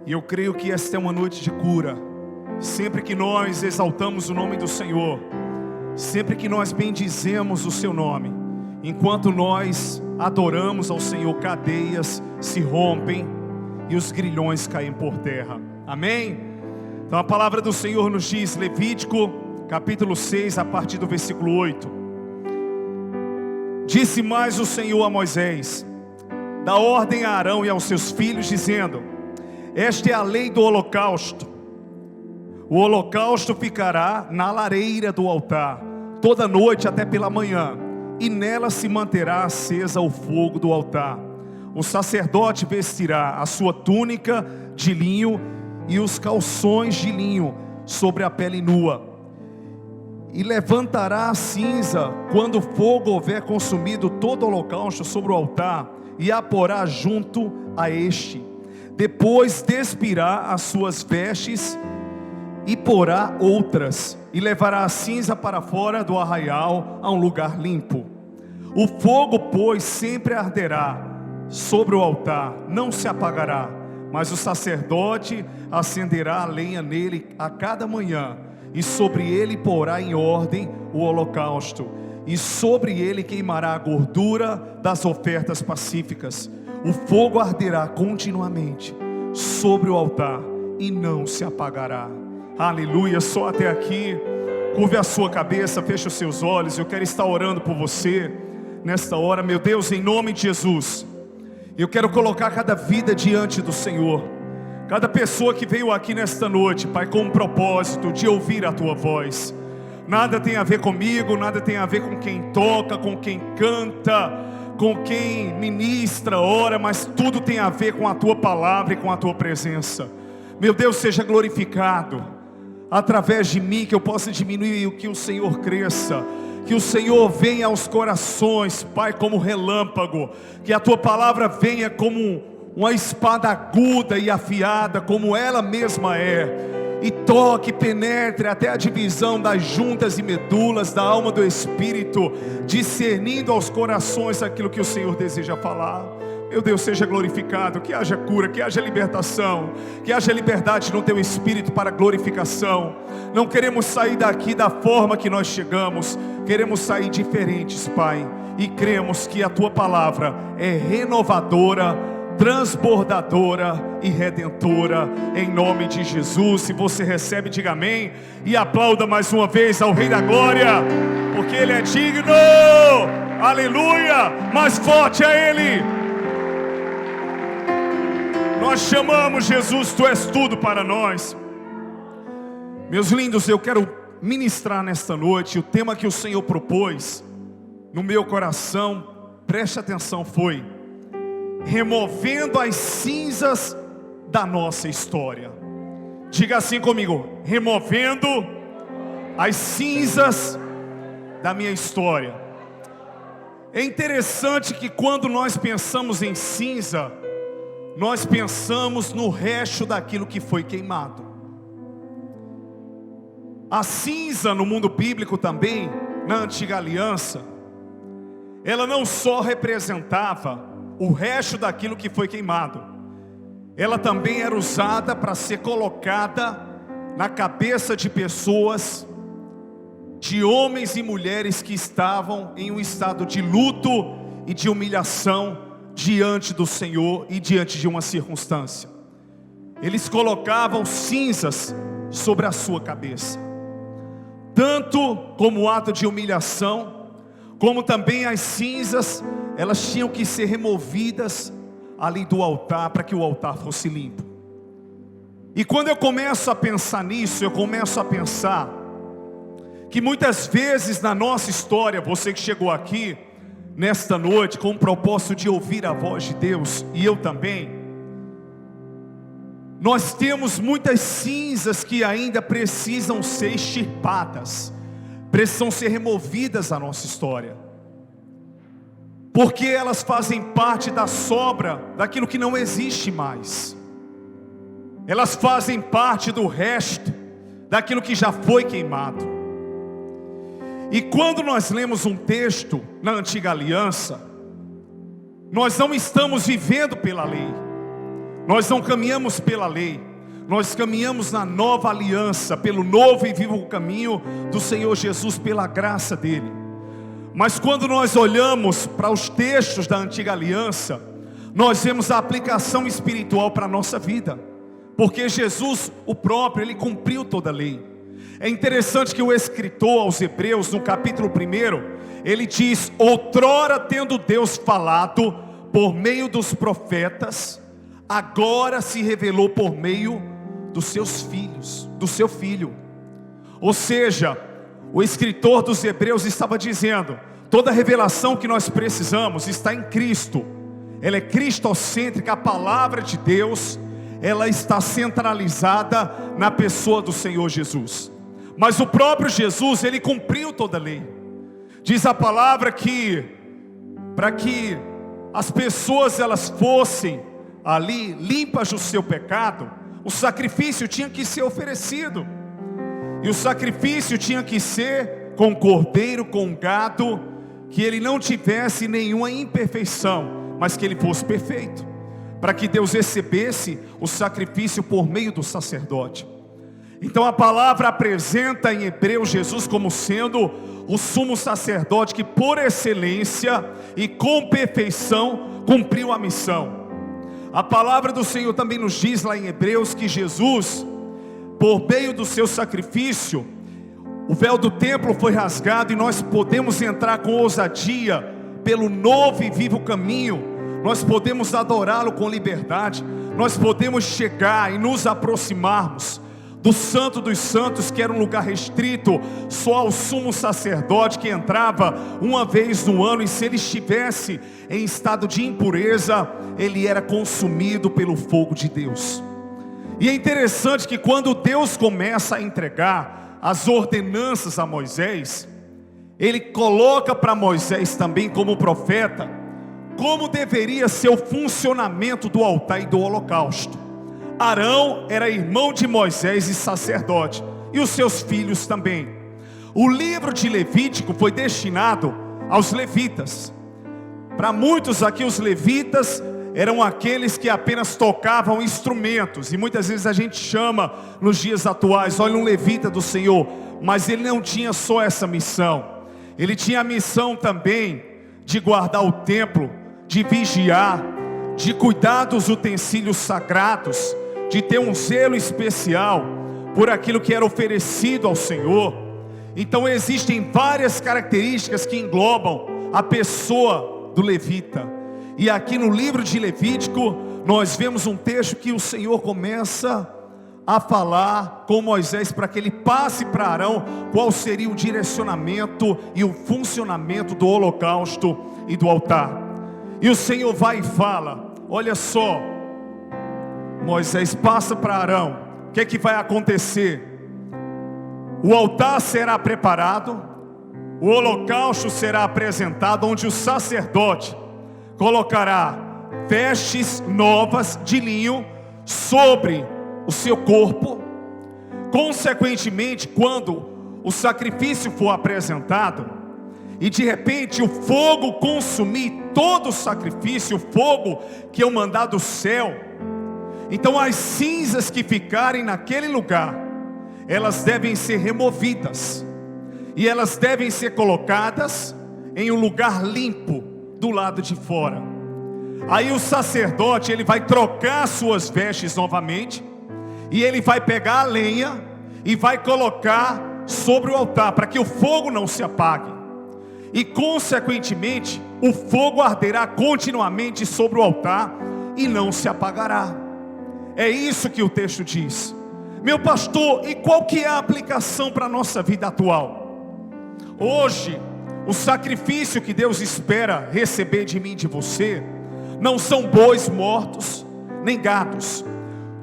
E eu creio que esta é uma noite de cura. Sempre que nós exaltamos o nome do Senhor, sempre que nós bendizemos o seu nome, enquanto nós adoramos ao Senhor, cadeias se rompem e os grilhões caem por terra. Amém? Então a palavra do Senhor nos diz, Levítico capítulo 6, a partir do versículo 8. Disse mais o Senhor a Moisés: dá ordem a Arão e aos seus filhos, dizendo: esta é a lei do holocausto. O holocausto ficará na lareira do altar toda noite até pela manhã, e nela se manterá acesa o fogo do altar. O sacerdote vestirá a sua túnica de linho e os calções de linho sobre a pele nua, e levantará a cinza quando o fogo houver consumido todo o holocausto sobre o altar, e a porá junto a este. Depois despirá as suas vestes e porá outras, e levará a cinza para fora do arraial a um lugar limpo. O fogo, pois, sempre arderá sobre o altar, não se apagará, mas o sacerdote acenderá a lenha nele a cada manhã, e sobre ele porá em ordem o holocausto, e sobre ele queimará a gordura das ofertas pacíficas. O fogo arderá continuamente sobre o altar e não se apagará. Aleluia, só até aqui. Curve a sua cabeça, feche os seus olhos. Eu quero estar orando por você nesta hora. Meu Deus, em nome de Jesus, eu quero colocar cada vida diante do Senhor. Cada pessoa que veio aqui nesta noite, Pai, com um propósito de ouvir a Tua voz. Nada tem a ver comigo, nada tem a ver com quem toca, com quem canta, com quem ministra, ora, mas tudo tem a ver com a Tua palavra e com a Tua presença. Meu Deus, seja glorificado através de mim, que eu possa diminuir e que o Senhor cresça. Que o Senhor venha aos corações, Pai, como relâmpago. Que a Tua palavra venha como uma espada aguda e afiada, como ela mesma é, e toque, penetre até a divisão das juntas e medulas da alma do Espírito, discernindo aos corações aquilo que o Senhor deseja falar. Meu Deus, seja glorificado, que haja cura, que haja libertação, que haja liberdade no Teu Espírito para glorificação. Não queremos sair daqui da forma que nós chegamos, queremos sair diferentes, Pai, e cremos que a Tua palavra é renovadora, transbordadora e redentora, em nome de Jesus. Se você recebe, diga amém, e aplauda mais uma vez ao Rei da Glória, porque Ele é digno. Aleluia, mais forte é Ele. Nós chamamos Jesus, Tu és tudo para nós. Meus lindos, eu quero ministrar nesta noite. O tema que o Senhor propôs no meu coração, preste atenção, foi: removendo as cinzas da nossa história. Diga assim comigo: removendo as cinzas da minha história. É interessante que quando nós pensamos em cinza, nós pensamos no resto daquilo que foi queimado. A cinza no mundo bíblico também, na antiga aliança, ela não só representava o resto daquilo que foi queimado, ela também era usada para ser colocada na cabeça de pessoas, de homens e mulheres que estavam em um estado de luto e de humilhação diante do Senhor e diante de uma circunstância. Eles colocavam cinzas sobre a sua cabeça, tanto como ato de humilhação, como também as cinzas, elas tinham que ser removidas ali do altar, para que o altar fosse limpo. E quando eu começo a pensar nisso, eu começo a pensar que muitas vezes na nossa história, você que chegou aqui nesta noite com o propósito de ouvir a voz de Deus, e eu também, nós temos muitas cinzas que ainda precisam ser extirpadas, precisam ser removidas da nossa história, porque elas fazem parte da sobra daquilo que não existe mais. Elas fazem parte do resto daquilo que já foi queimado. E quando nós lemos um texto na antiga aliança, nós não estamos vivendo pela lei, Nós não caminhamos pela lei, nós caminhamos na nova aliança, pelo novo e vivo caminho do Senhor Jesus, pela graça dele. Mas quando nós olhamos para os textos da antiga aliança, nós vemos a aplicação espiritual para a nossa vida, porque Jesus, o próprio, ele cumpriu toda a lei. É interessante que o escritor aos Hebreus, no capítulo 1, ele diz: outrora tendo Deus falado por meio dos profetas, agora se revelou por meio dos seus filhos, do seu filho. Ou seja, o escritor dos Hebreus estava dizendo: toda a revelação que nós precisamos está em Cristo. Ela é cristocêntrica, a palavra de Deus, ela está centralizada na pessoa do Senhor Jesus. Mas o próprio Jesus, ele cumpriu toda a lei. Diz a palavra que para que as pessoas elas fossem ali limpas do seu pecado, o sacrifício tinha que ser oferecido. E o sacrifício tinha que ser com cordeiro, com gado, que ele não tivesse nenhuma imperfeição, mas que ele fosse perfeito, para que Deus recebesse o sacrifício por meio do sacerdote. Então a palavra apresenta em Hebreus Jesus como sendo o sumo sacerdote que por excelência e com perfeição cumpriu a missão. A palavra do Senhor também nos diz lá em Hebreus que Jesus, por meio do seu sacrifício, o véu do templo foi rasgado e nós podemos entrar com ousadia pelo novo e vivo caminho. Nós podemos adorá-lo com liberdade. Nós podemos chegar e nos aproximarmos do Santo dos Santos, que era um lugar restrito só ao sumo sacerdote, que entrava uma vez no ano, e se ele estivesse em estado de impureza, ele era consumido pelo fogo de Deus. E é interessante que quando Deus começa a entregar as ordenanças a Moisés, ele coloca para Moisés também como profeta, como deveria ser o funcionamento do altar e do holocausto. Arão era irmão de Moisés e sacerdote, e os seus filhos também. O livro de Levítico foi destinado aos levitas. Para muitos aqui, os levitas eram aqueles que apenas tocavam instrumentos, e muitas vezes a gente chama nos dias atuais: olha, um levita do Senhor. Mas ele não tinha só essa missão, ele tinha a missão também de guardar o templo, de vigiar, de cuidar dos utensílios sagrados, de ter um zelo especial por aquilo que era oferecido ao Senhor. Então existem várias características que englobam a pessoa do levita. E aqui no livro de Levítico nós vemos um texto que o Senhor começa a falar com Moisés, para que ele passe para Arão qual seria o direcionamento e o funcionamento do holocausto e do altar. E o Senhor vai e fala: olha só, Moisés, passa para Arão, o que é que vai acontecer? O altar será preparado, o holocausto será apresentado, onde o sacerdote colocará vestes novas de linho sobre o seu corpo. Consequentemente, quando o sacrifício for apresentado, e de repente o fogo consumir todo o sacrifício, o fogo que é o mandado do céu, então as cinzas que ficarem naquele lugar, elas devem ser removidas, e elas devem ser colocadas em um lugar limpo do lado de fora. Aí o sacerdote, ele vai trocar suas vestes novamente, e ele vai pegar a lenha e vai colocar sobre o altar, para que o fogo não se apague. E consequentemente o fogo arderá continuamente sobre o altar e não se apagará. É isso que o texto diz. Meu pastor, e qual que é a aplicação para a nossa vida atual? Hoje, o sacrifício que Deus espera receber de mim e de você, não são bois mortos, nem gados.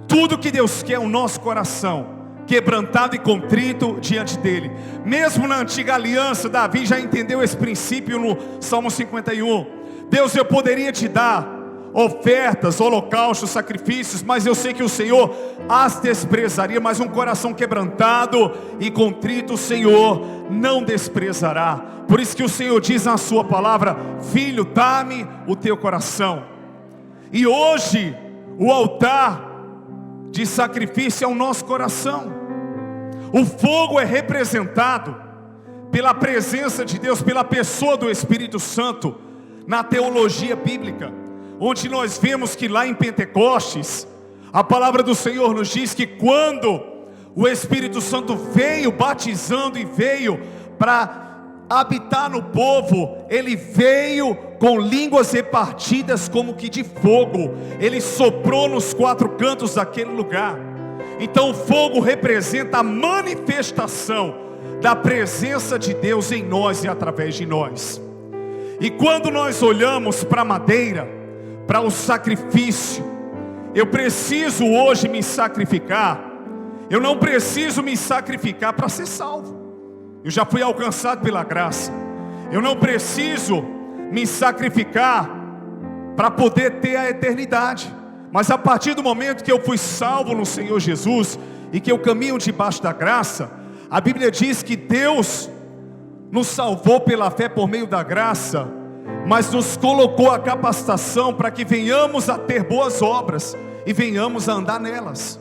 Tudo que Deus quer é o nosso coração, quebrantado e contrito diante dele. Mesmo na antiga aliança, Davi já entendeu esse princípio no Salmo 51. Deus, eu poderia te dar ofertas, holocaustos, sacrifícios, mas eu sei que o Senhor as desprezaria. Mas um coração quebrantado e contrito o Senhor não desprezará. Por isso que o Senhor diz na sua palavra: filho, dá-me o teu coração. E hoje o altar de sacrifício é o nosso coração. O fogo é representado pela presença de Deus, pela pessoa do Espírito Santo, na teologia bíblica, onde nós vemos que lá em Pentecostes, a palavra do Senhor nos diz que quando o Espírito Santo veio batizando e veio para habitar no povo, ele veio com línguas repartidas como que de fogo. Ele soprou nos 4 cantos daquele lugar. Então o fogo representa a manifestação da presença de Deus em nós e através de nós. E quando nós olhamos para a madeira, para o sacrifício, eu preciso hoje me sacrificar. Eu não preciso me sacrificar para ser salvo. Eu já fui alcançado pela graça. Eu não preciso me sacrificar para poder ter a eternidade. Mas a partir do momento que eu fui salvo no Senhor Jesus e que eu caminho debaixo da graça, a Bíblia diz que Deus nos salvou pela fé por meio da graça, mas nos colocou a capacitação para que venhamos a ter boas obras e venhamos a andar nelas.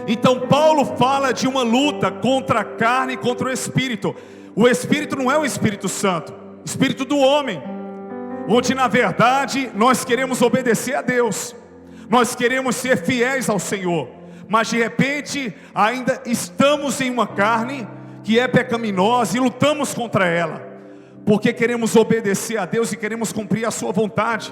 Então Paulo fala de uma luta contra a carne e contra o Espírito. O Espírito não é o Espírito Santo, Espírito do homem, onde na verdade nós queremos obedecer a Deus, nós queremos ser fiéis ao Senhor, mas de repente ainda estamos em uma carne que é pecaminosa e lutamos contra ela, porque queremos obedecer a Deus e queremos cumprir a sua vontade.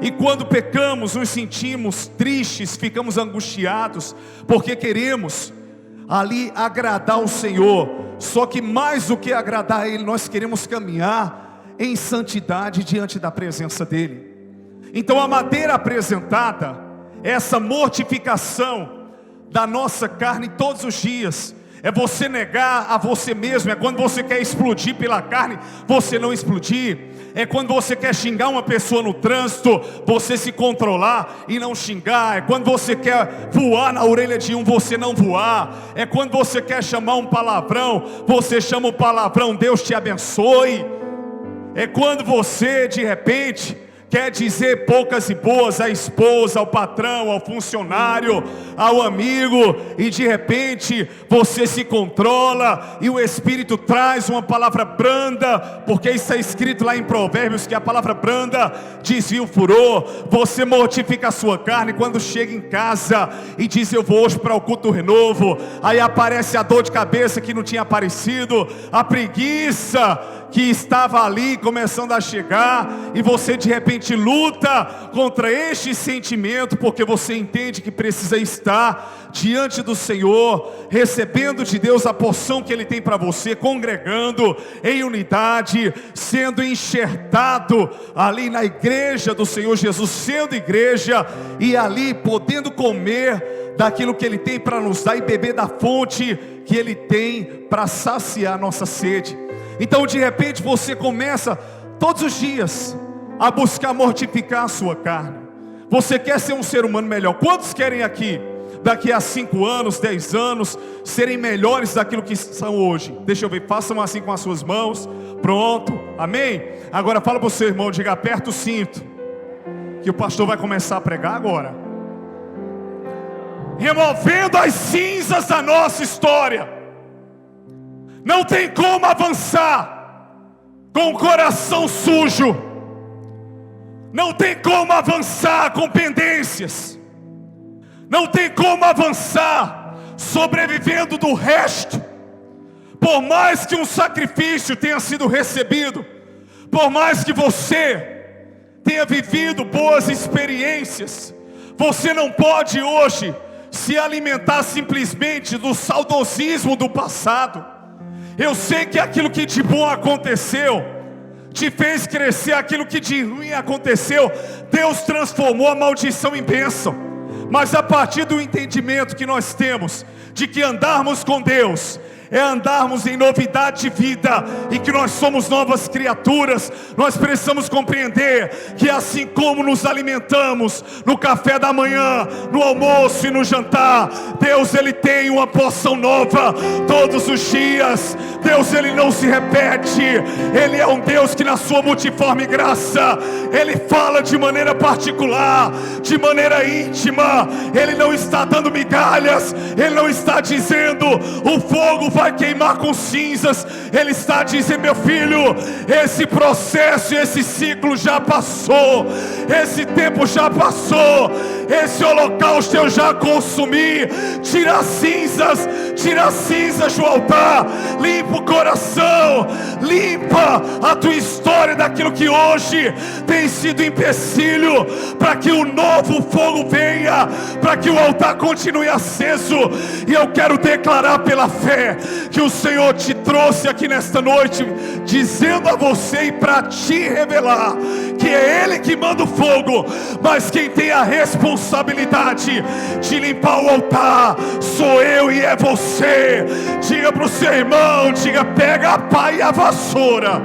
E quando pecamos, nos sentimos tristes, ficamos angustiados, porque queremos ali agradar o Senhor. Só que mais do que agradar a Ele, nós queremos caminhar em santidade diante da presença dEle. Então a madeira apresentada, essa mortificação da nossa carne todos os dias, é você negar a você mesmo. É quando você quer explodir pela carne, você não explodir. É quando você quer xingar uma pessoa no trânsito, você se controlar e não xingar. É quando você quer voar na orelha de um, você não voar. É quando você quer chamar um palavrão, você chama um palavrão, Deus te abençoe. É quando você de repente quer dizer poucas e boas à esposa, ao patrão, ao funcionário, ao amigo, e de repente você se controla e o Espírito traz uma palavra branda, porque está escrito lá em Provérbios que a palavra branda desvia o furor. Você mortifica a sua carne quando chega em casa e diz: eu vou hoje para o culto do renovo. Aí aparece a dor de cabeça que não tinha aparecido, a preguiça que estava ali começando a chegar, e você de repente luta contra este sentimento, porque você entende que precisa estar diante do Senhor, recebendo de Deus a porção que Ele tem para você, congregando em unidade, sendo enxertado ali na igreja do Senhor Jesus, sendo igreja, e ali podendo comer daquilo que Ele tem para nos dar e beber da fonte que Ele tem para saciar nossa sede. Então de repente você começa todos os dias a buscar mortificar a sua carne. Você quer ser um ser humano melhor. Quantos querem aqui, daqui a 5 anos, 10 anos, serem melhores daquilo que são hoje? Deixa eu ver, façam assim com as suas mãos. Pronto, amém? Agora fala para o seu irmão, diga: aperta o cinto, que o pastor vai começar a pregar agora. Removendo as cinzas da nossa história. Não tem como avançar com o coração sujo. Não tem como avançar com pendências. Não tem como avançar sobrevivendo do resto. Por mais que um sacrifício tenha sido recebido, por mais que você tenha vivido boas experiências, você não pode hoje se alimentar simplesmente do saudosismo do passado. Eu sei que aquilo que de bom aconteceu te fez crescer, aquilo que de ruim aconteceu, Deus transformou a maldição em bênção. Mas a partir do entendimento que nós temos de que andarmos com Deus é andarmos em novidade de vida, e que nós somos novas criaturas. Nós precisamos compreender que assim como nos alimentamos no café da manhã, no almoço e no jantar, Deus Ele tem uma porção nova todos os dias. Deus Ele não se repete. Ele é um Deus que na sua multiforme graça, Ele fala de maneira particular, de maneira íntima. Ele não está dando migalhas, Ele não está dizendo o fogo vai queimar com cinzas. Ele está dizendo: meu filho, esse processo e esse ciclo já passou, esse tempo já passou, esse holocausto eu já consumi. Tira as cinzas do altar, limpa o coração, limpa a tua história daquilo que hoje tem sido empecilho, para que o novo fogo venha, para que o altar continue aceso. E eu quero declarar pela fé que o Senhor te trouxe aqui nesta noite, dizendo a você e para te revelar que é Ele que manda o fogo, mas quem tem a responsabilidade de limpar o altar sou eu e é você. Diga para o seu irmão, diga: pega a pá e a vassoura.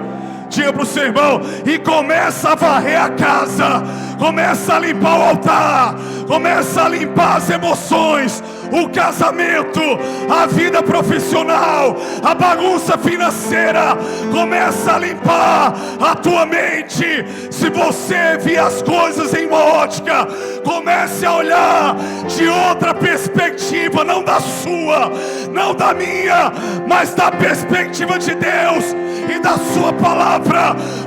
Diga para o seu irmão e começa a varrer a casa, começa a limpar o altar, começa a limpar as emoções, o casamento, a vida profissional, a bagunça financeira. Começa a limpar a tua mente. Se você vê as coisas em uma ótica, comece a olhar de outra perspectiva, não da sua, não da minha, mas da perspectiva de Deus e da sua palavra.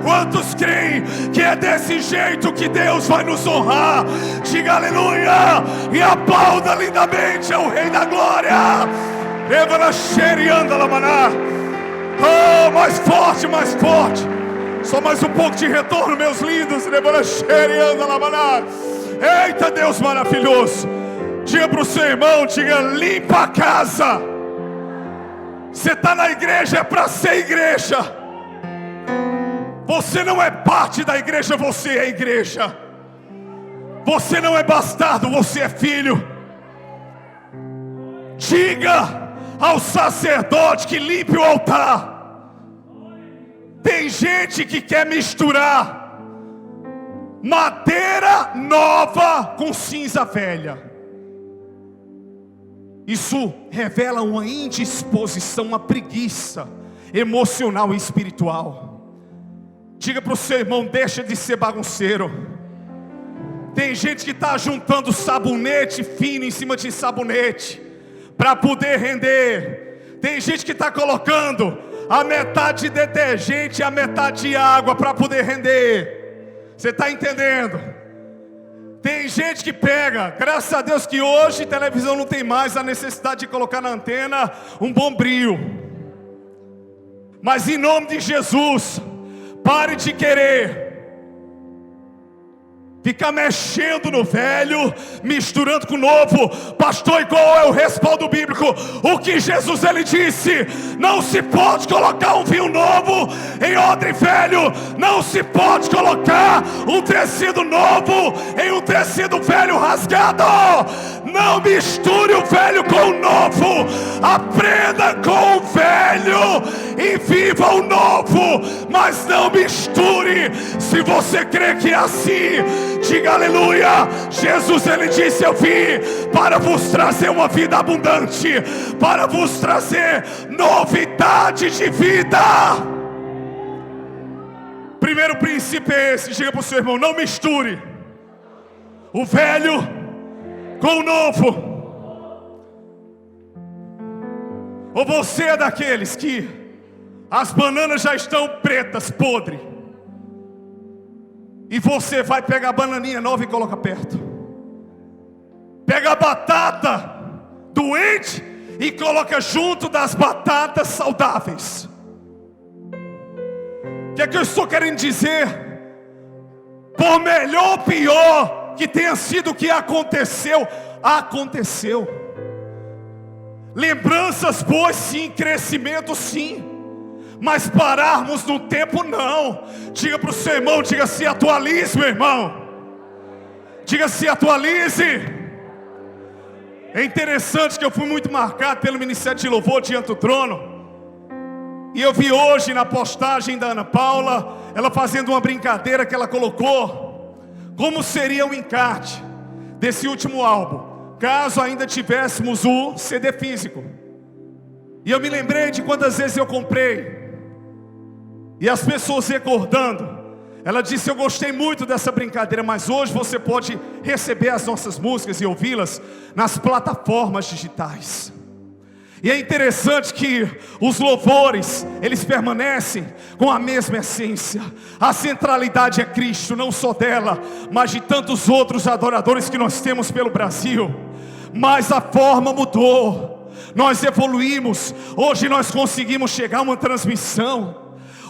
Quantos creem que é desse jeito que Deus vai nos honrar? Diga aleluia e aplauda lindamente ao Rei da Glória. Oh, mais forte, mais forte. Só mais um pouco de retorno, meus lindos. Eita Deus maravilhoso. Diga para o seu irmão, diga: limpa a casa. Você está na igreja, é para ser igreja. Você não é parte da igreja, você é igreja. Você não é bastardo, você é filho. Diga ao sacerdote que limpe o altar. Tem gente que quer misturar madeira nova com cinza velha. Isso revela uma indisposição, uma preguiça emocional e espiritual. Diga para o seu irmão: deixa de ser bagunceiro. Tem gente que está juntando sabonete fino em cima de sabonete para poder render. Tem gente que está colocando a metade de detergente e a metade de água para poder render. Você está entendendo? Tem gente que pega, graças a Deus que hoje televisão não tem mais a necessidade de colocar na antena um bombril. Mas em nome de Jesus, pare de querer ficar mexendo no velho, misturando com o novo. Pastor, e qual é o respaldo bíblico? O que Jesus ele disse: não se pode colocar um vinho novo em odre velho, não se pode colocar um tecido novo em um tecido velho rasgado. Não misture o velho com o novo. Aprenda com o velho e viva o novo, mas não misture. Se você crê que é assim, diga aleluia. Jesus ele disse: eu vim para vos trazer uma vida abundante, para vos trazer novidade de vida. Primeiro princípio é esse. Diga para o seu irmão: não misture o velho com o novo. Ou você é daqueles que as bananas já estão pretas, podres, e você vai pegar a bananinha nova e coloca perto. Pega a batata doente e coloca junto das batatas saudáveis. O que é que eu estou querendo dizer? Por melhor ou pior que tenha sido o que aconteceu, aconteceu. Lembranças boas sim, crescimento sim, mas pararmos no tempo não. Diga para o seu irmão, diga: se atualize, meu irmão. Diga: se atualize. É interessante que eu fui muito marcado pelo Ministério de Louvor diante do trono. E eu vi hoje na postagem da Ana Paula, ela fazendo uma brincadeira que ela colocou, como seria o encarte desse último álbum, caso ainda tivéssemos o CD físico. E eu me lembrei de quantas vezes eu comprei, e as pessoas recordando. Ela disse: eu gostei muito dessa brincadeira, mas hoje você pode receber as nossas músicas e ouvi-las nas plataformas digitais. E é interessante que os louvores, eles permanecem com a mesma essência. A centralidade é Cristo, não só dela, mas de tantos outros adoradores que nós temos pelo Brasil. Mas a forma mudou, nós evoluímos. Hoje nós conseguimos chegar a uma transmissão.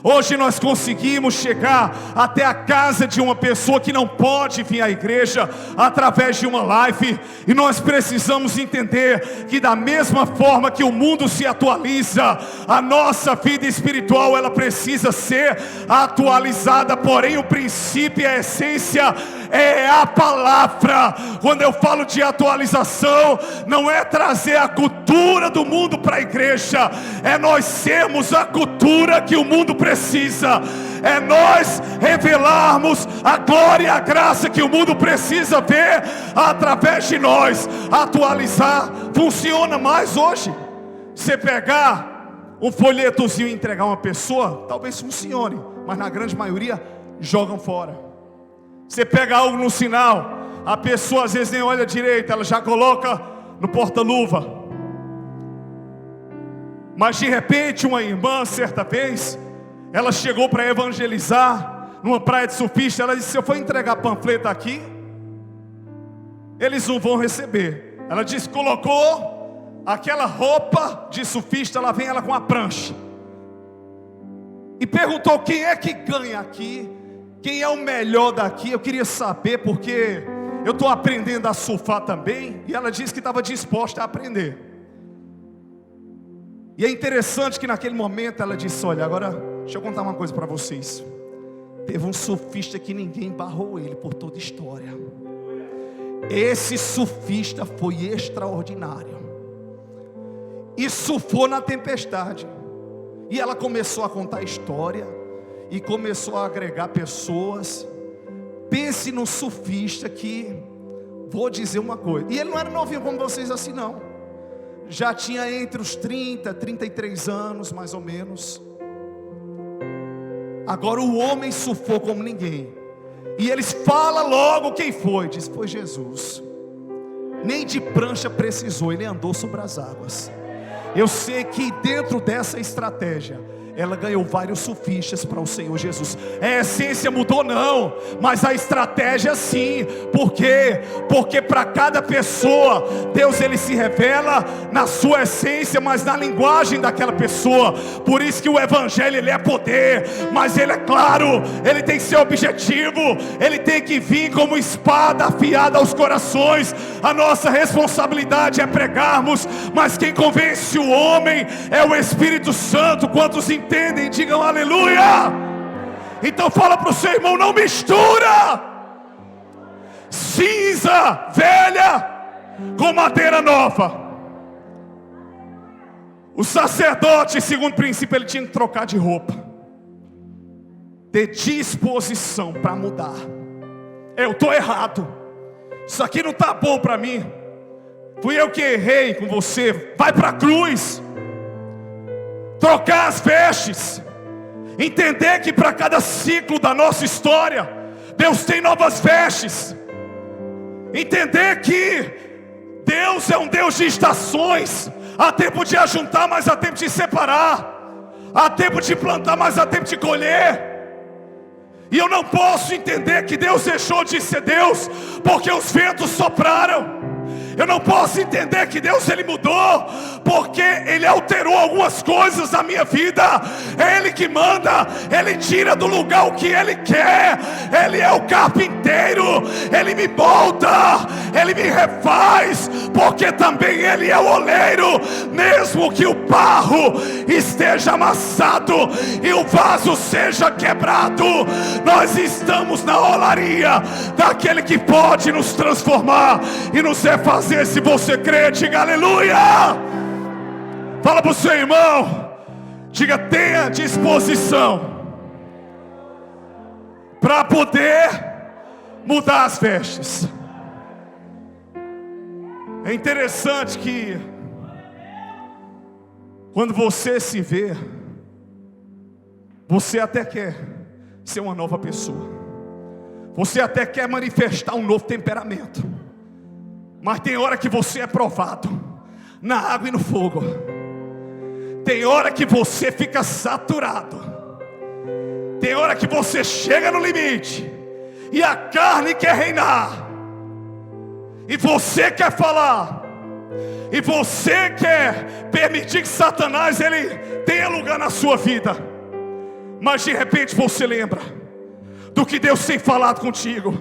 Hoje nós conseguimos chegar até a casa de uma pessoa que não pode vir à igreja através de uma live. E nós precisamos entender que da mesma forma que o mundo se atualiza, a nossa vida espiritual ela precisa ser atualizada. Porém o princípio e a essência é a palavra. Quando eu falo de atualização, não é trazer a cultura do mundo para a igreja, é nós sermos a cultura que o mundo precisa. É nós revelarmos a glória e a graça que o mundo precisa ver através de nós. Atualizar funciona mais hoje. Você pegar um folhetozinho e entregar a uma pessoa, talvez funcione, mas na grande maioria jogam fora. Você pega algo no sinal, a pessoa às vezes nem olha direito, ela já coloca no porta-luva. Mas de repente uma irmã, certa vez, ela chegou para evangelizar numa praia de surfista. Ela disse: se eu for entregar panfleto aqui, eles não vão receber. Ela disse: colocou aquela roupa de surfista, ela vem ela com a prancha. E perguntou: quem é que ganha aqui? Quem é o melhor daqui? Eu queria saber, porque eu estou aprendendo a surfar também. E ela disse que estava disposta a aprender. E é interessante que naquele momento ela disse: olha, agora deixa eu contar uma coisa para vocês. Teve um surfista que ninguém barrou ele por toda a história. Esse surfista foi extraordinário e surfou na tempestade. E ela começou a contar a história e começou a agregar pessoas. Pense no surfista que, vou dizer uma coisa, e ele não era novinho como vocês assim não. Já tinha entre os 30, 33 anos mais ou menos. Agora o homem surfou como ninguém. E eles falam logo quem foi. Diz: foi Jesus. Nem de prancha precisou, ele andou sobre as águas. Eu sei que dentro dessa estratégia ela ganhou vários surfistas para o Senhor Jesus. A essência mudou não, mas a estratégia sim. Por quê? Porque para cada pessoa Deus ele se revela na sua essência, mas na linguagem daquela pessoa. Por isso que o evangelho ele é poder, mas ele é claro, ele tem seu objetivo, ele tem que vir como espada afiada aos corações. A nossa responsabilidade é pregarmos, mas quem convence o homem é o Espírito Santo. Quantos entendem? Digam aleluia. Então fala para o seu irmão: não mistura cinza velha com madeira nova. O sacerdote, segundo o princípio, ele tinha que trocar de roupa, ter disposição para mudar. Eu estou errado, isso aqui não está bom para mim, fui eu que errei com você. Vai para a cruz, trocar as vestes, entender que para cada ciclo da nossa história Deus tem novas vestes, entender que Deus é um Deus de estações. Há tempo de ajuntar, mas há tempo de separar. Há tempo de plantar, mas há tempo de colher. E eu não posso entender que Deus deixou de ser Deus porque os ventos sopraram. Eu não posso entender que Deus ele mudou porque Ele alterou algumas coisas na minha vida. É Ele que manda, Ele tira do lugar o que Ele quer. Ele é o carpinteiro, Ele me molda, Ele me refaz, porque também Ele é o oleiro. Mesmo que o barro esteja amassado e o vaso seja quebrado, nós estamos na olaria daquele que pode nos transformar e nos refazer. Se você crê, diga aleluia. Fala para o seu irmão, diga: tenha disposição para poder mudar as vestes. É interessante que quando você se vê, você até quer ser uma nova pessoa, você até quer manifestar um novo temperamento, mas tem hora que você é provado na água e no fogo. Tem hora que você fica saturado, tem hora que você chega no limite e a carne quer reinar, e você quer falar, e você quer permitir que Satanás ele tenha lugar na sua vida. Mas de repente você lembra do que Deus tem falado contigo.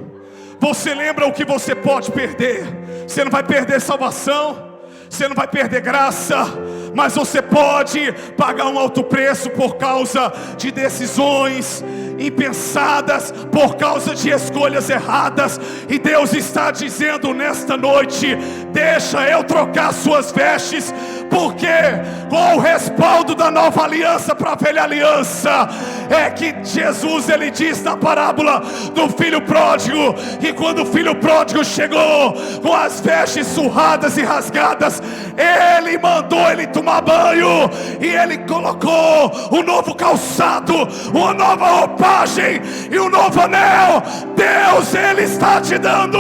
Você lembra o que você pode perder. Você não vai perder salvação, você não vai perder graça, mas você pode pagar um alto preço por causa de decisões impensadas, por causa de escolhas erradas. E Deus está dizendo nesta noite: deixa eu trocar suas vestes, porque com o respaldo da nova aliança para a velha aliança, é que Jesus ele diz na parábola do filho pródigo, que quando o filho pródigo chegou com as vestes surradas e rasgadas, ele mandou ele tomar banho, e ele colocou um novo calçado, uma nova roupagem e um novo anel. Deus ele está te dando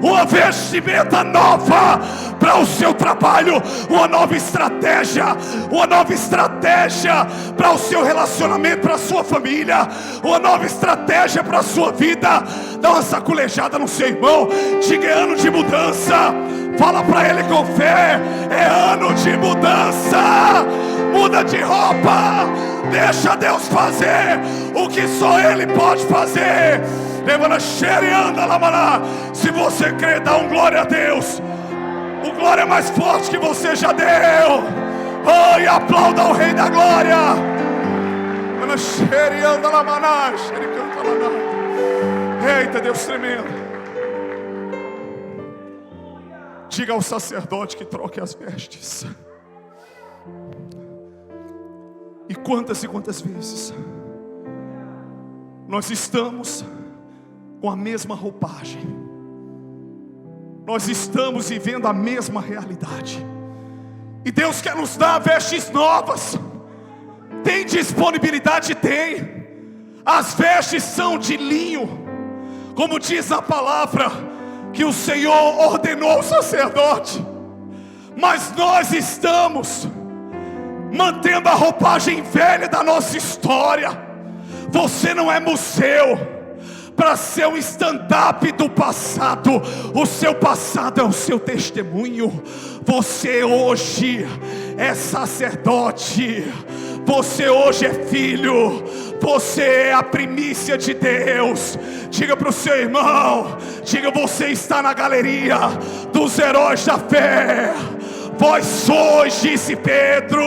uma vestimenta nova para o seu trabalho, uma nova estratégia para o seu relacionamento, para a sua família, uma nova estratégia para a sua vida. Dá uma saculejada no seu irmão, diga: é ano de mudança. Fala para ele com fé: é ano de mudança. Muda de roupa, deixa Deus fazer o que só Ele pode fazer. Se você crê, dá um glória a Deus, o glória mais forte que você já deu. Oh, e aplauda o Rei da Glória. Eita, Deus tremendo. Diga ao sacerdote que troque as vestes. E quantas vezes nós estamos com a mesma roupagem, nós estamos vivendo a mesma realidade, e Deus quer nos dar vestes novas. Tem disponibilidade? Tem. As vestes são de linho, como diz a palavra, que o Senhor ordenou ao sacerdote. Mas nós estamos mantendo a roupagem velha da nossa história. Você não é museu para ser um stand-up do passado. O seu passado é o seu testemunho. Você hoje é sacerdote, você hoje é filho, você é a primícia de Deus. Diga para o seu irmão, diga: você está na galeria dos heróis da fé. Vós sois, disse Pedro,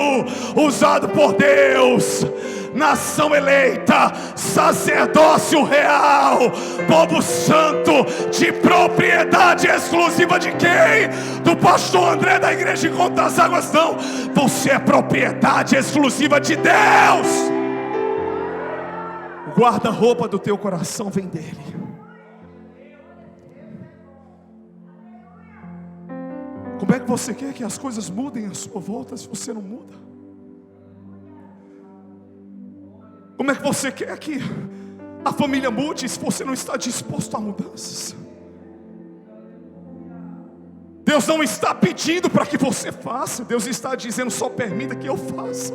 usado por Deus, nação eleita, sacerdócio real, povo santo, de propriedade exclusiva de quem? Do pastor André da igreja de Conta das Águas. Não, você é propriedade exclusiva de Deus. O guarda-roupa do teu coração vem dele. Como é que você quer que as coisas mudem à sua volta se você não muda? Como é que você quer que a família mude se você não está disposto a mudanças? Deus não está pedindo para que você faça, Deus está dizendo: só permita que eu faça,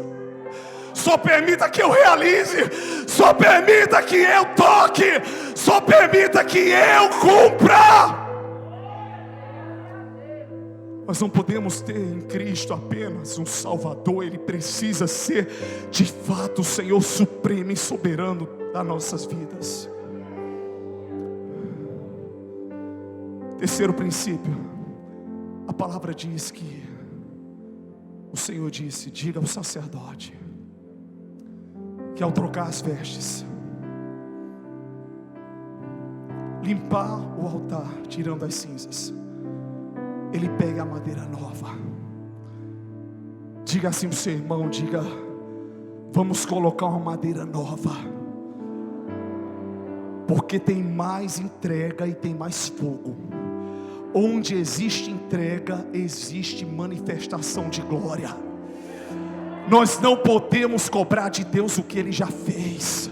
só permita que eu realize, só permita que eu toque, só permita que eu cumpra. Nós não podemos ter em Cristo apenas um Salvador. Ele precisa ser de fato o Senhor supremo e soberano das nossas vidas. Terceiro princípio, a palavra diz que o Senhor disse: diga ao sacerdote que ao trocar as vestes, limpar o altar, tirando as cinzas, ele pega a madeira nova. Diga assim para o seu irmão, diga: vamos colocar uma madeira nova, porque tem mais entrega e tem mais fogo. Onde existe entrega, existe manifestação de glória. Nós não podemos cobrar de Deus o que Ele já fez.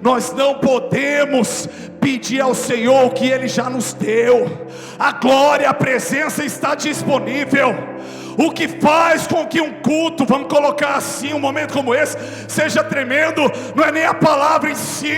Nós não podemos pedir ao Senhor o que Ele já nos deu. A glória, a presença está disponível. O que faz com que um culto, vamos colocar assim, um momento como esse, seja tremendo, não é nem a palavra em si,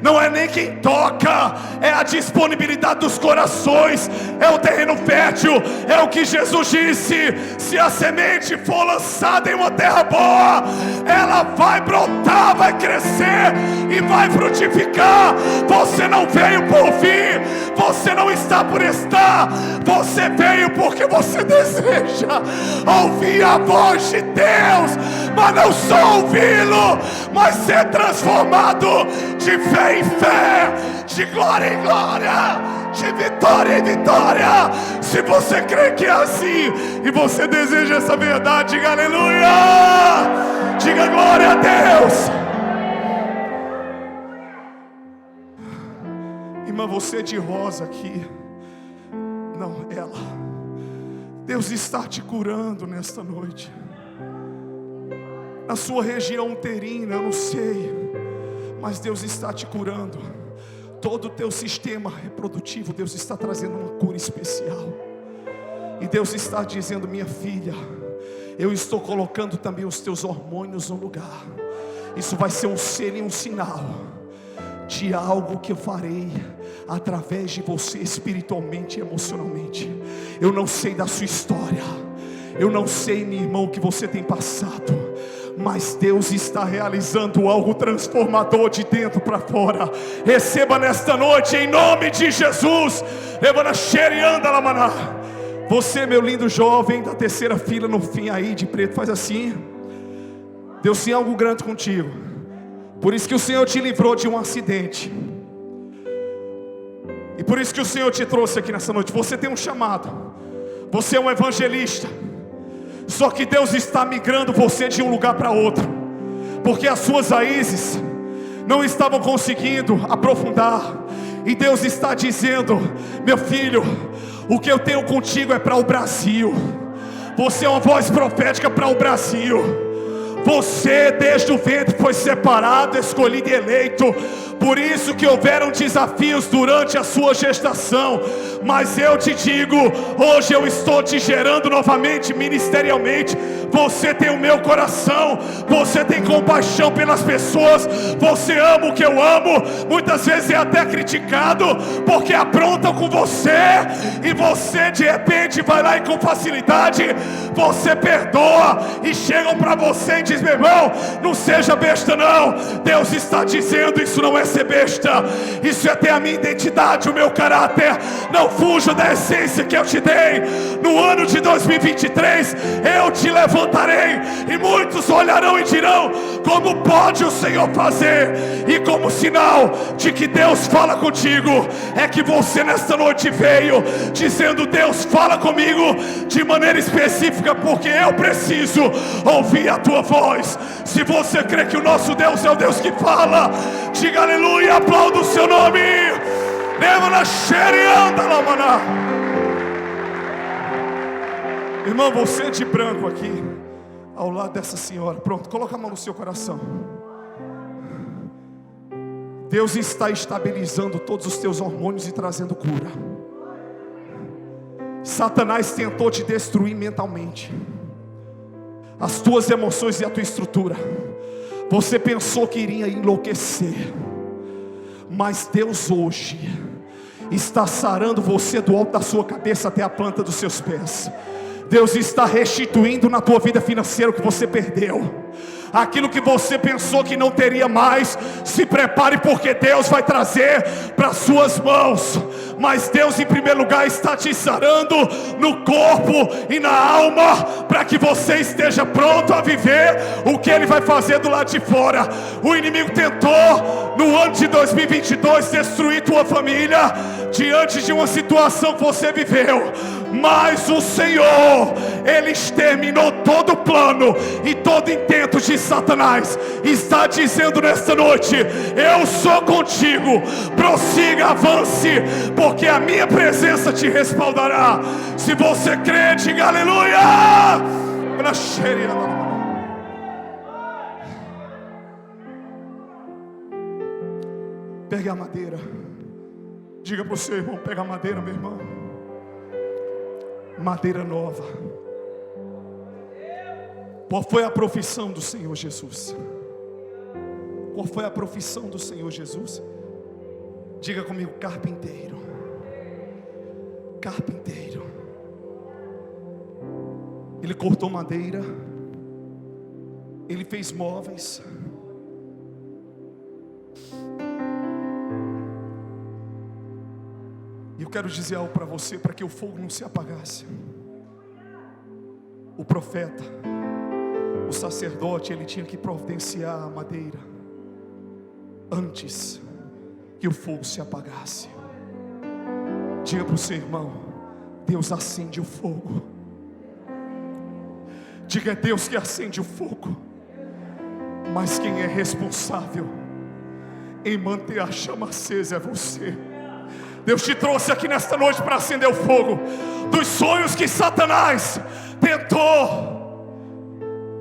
não é nem quem toca, é a disponibilidade dos corações, é o terreno fértil, é o que Jesus disse: se a semente for lançada em uma terra boa, ela vai brotar, vai crescer e vai frutificar. Você não veio por vir, você não está por estar, você veio porque você deseja ouvir a voz de Deus, mas não só ouvi-lo, mas ser transformado de fé em fé, de glória em glória, de vitória em vitória. Se você crê que é assim e você deseja essa verdade, diga aleluia, diga glória a Deus. Irmã, você de rosa aqui, não, ela, Deus está te curando nesta noite. Na sua região uterina, eu não sei, mas Deus está te curando. Todo o teu sistema reprodutivo, Deus está trazendo uma cura especial. E Deus está dizendo: minha filha, eu estou colocando também os teus hormônios no lugar. Isso vai ser um selo e um sinal de algo que eu farei através de você, espiritualmente e emocionalmente. Eu não sei da sua história, eu não sei, meu irmão, o que você tem passado, mas Deus está realizando algo transformador de dentro para fora. Receba nesta noite, em nome de Jesus. Você, meu lindo jovem da terceira fila no fim aí de preto, faz assim. Deus tem algo grande contigo. Por isso que o Senhor te livrou de um acidente, e por isso que o Senhor te trouxe aqui nessa noite. Você tem um chamado, você é um evangelista. Só que Deus está migrando você de um lugar para outro, porque as suas raízes não estavam conseguindo aprofundar. E Deus está dizendo: meu filho, o que eu tenho contigo é para o Brasil. Você é uma voz profética para o Brasil. Você desde o ventre foi separado, escolhido e eleito. Por isso que houveram desafios durante a sua gestação. Mas eu te digo, hoje eu estou te gerando novamente ministerialmente. Você tem o meu coração, você tem compaixão pelas pessoas, você ama o que eu amo. Muitas vezes é até criticado porque aprontam com você, e você de repente vai lá e com facilidade você perdoa, e chegam para você e diz: meu irmão, não seja besta não. Deus está dizendo: isso não é ser besta, isso é ter a minha identidade, o meu caráter. Não fuja da essência que eu te dei. No ano de 2023 eu te levantarei, e muitos olharão e dirão: como pode o Senhor fazer? E como sinal de que Deus fala contigo, é que você nesta noite veio dizendo: Deus, fala comigo de maneira específica, porque eu preciso ouvir a tua voz. Se você crê que o nosso Deus é o Deus que fala, diga aleluia, aplauda o seu nome. Irmão, você de branco aqui, ao lado dessa senhora, pronto, coloca a mão no seu coração. Deus está estabilizando todos os teus hormônios e trazendo cura. Satanás tentou te destruir mentalmente, as tuas emoções e a tua estrutura. Você pensou que iria enlouquecer, mas Deus hoje está sarando você do alto da sua cabeça até a planta dos seus pés. Deus está restituindo na tua vida financeira o que você perdeu. Aquilo que você pensou que não teria mais, se prepare, porque Deus vai trazer para suas mãos mas Deus em primeiro lugar está te sarando no corpo e na alma, para que você esteja pronto a viver o que Ele vai fazer do lado de fora. O inimigo tentou no ano de 2022 destruir tua família, diante de uma situação que você viveu, mas o Senhor, Ele exterminou todo o plano e todo intento de Satanás. Está dizendo nesta noite: eu sou contigo, prossiga, avance, porque a minha presença te respaldará. Se você crê, diga aleluia. Pegue a madeira. Diga para o seu irmão: pega a madeira, meu irmão. Madeira nova. Qual foi a profissão do Senhor Jesus? Qual foi a profissão do Senhor Jesus? Diga comigo: carpinteiro. Carpinteiro. Ele cortou madeira, Ele fez móveis. E eu quero dizer algo para você, para que o fogo não se apagasse. O profeta, o sacerdote, ele tinha que providenciar a madeira antes que o fogo se apagasse. Diga para o seu irmão: Deus acende o fogo. Diga: é Deus que acende o fogo, mas quem é responsável em manter a chama acesa é você. Deus te trouxe aqui nesta noite para acender o fogo dos sonhos que Satanás tentou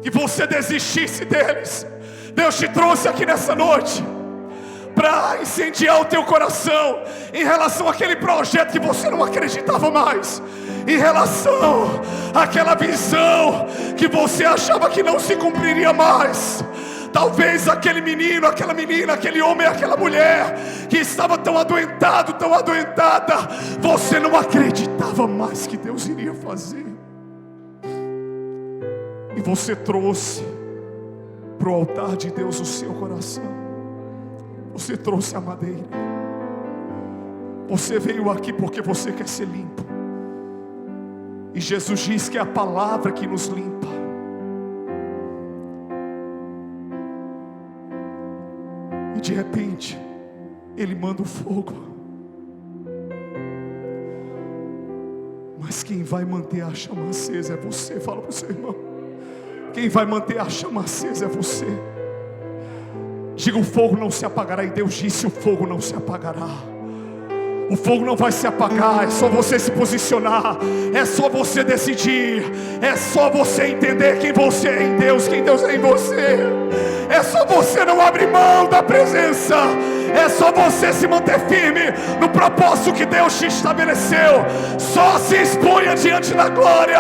que você desistisse deles. Deus te trouxe aqui nessa noite para incendiar o teu coração em relação àquele projeto que você não acreditava mais, em relação àquela visão que você achava que não se cumpriria mais. Talvez aquele menino, aquela menina, aquele homem, aquela mulher que estava tão adoentado, tão adoentada, você não acreditava mais que Deus iria fazer. E você trouxe para o altar de Deus o seu coração. Você trouxe a madeira. Você veio aqui porque você quer ser limpo. E Jesus diz que é a palavra que nos limpa. E de repente Ele manda o fogo. Mas quem vai manter a chama acesa é você. Fala para o seu irmão: quem vai manter a chama acesa é você. Diga: o fogo não se apagará. E Deus disse: o fogo não se apagará. O fogo não vai se apagar. É só você se posicionar. É só você decidir. É só você entender quem você é em Deus, quem Deus é em você. É só você não abrir mão da presença. É só você se manter firme no propósito que Deus te estabeleceu. Só se exponha diante da glória.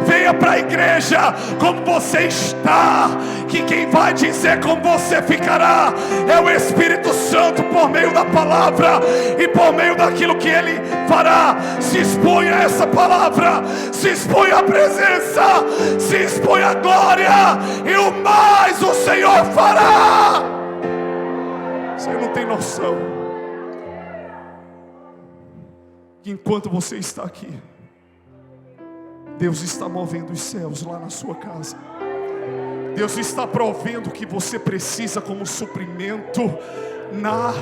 Venha para a igreja como você está, que quem vai dizer como você ficará é o Espírito Santo, por meio da palavra e por meio daquilo que Ele fará. Se exponha a essa palavra, se exponha à presença, se exponha à glória, e o mais o Senhor fará. Você não tem noção que enquanto você está aqui, Deus está movendo os céus lá na sua casa. Deus está provendo o que você precisa como suprimento na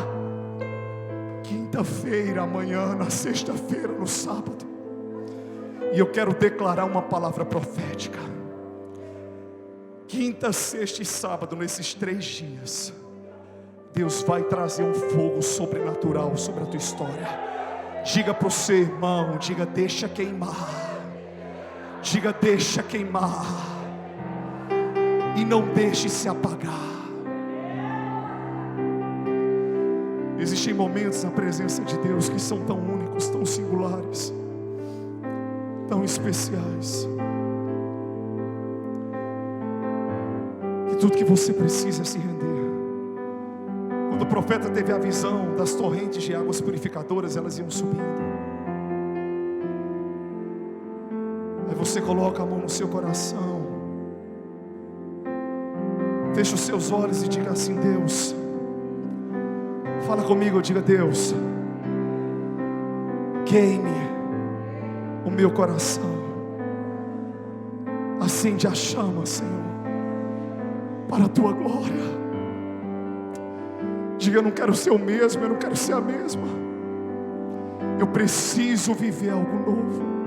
quinta-feira, amanhã, na sexta-feira, no sábado. E eu quero declarar uma palavra profética. Quinta, sexta e sábado, nesses 3 dias, Deus vai trazer um fogo sobrenatural sobre a tua história. Diga para o seu irmão: diga: deixa queimar. Diga: deixa queimar. E não deixe se apagar. Existem momentos na presença de Deus que são tão únicos, tão singulares, tão especiais, que tudo que você precisa é se render. Quando o profeta teve a visão das torrentes de águas purificadoras, elas iam subindo. Aí você coloca a mão no seu coração, fecha os seus olhos e diga assim: Deus, fala comigo. Diga: Deus, queime o meu coração. Acende a chama, Senhor, para a tua glória. Diga: eu não quero ser o mesmo, eu não quero ser a mesma. Eu preciso viver algo novo.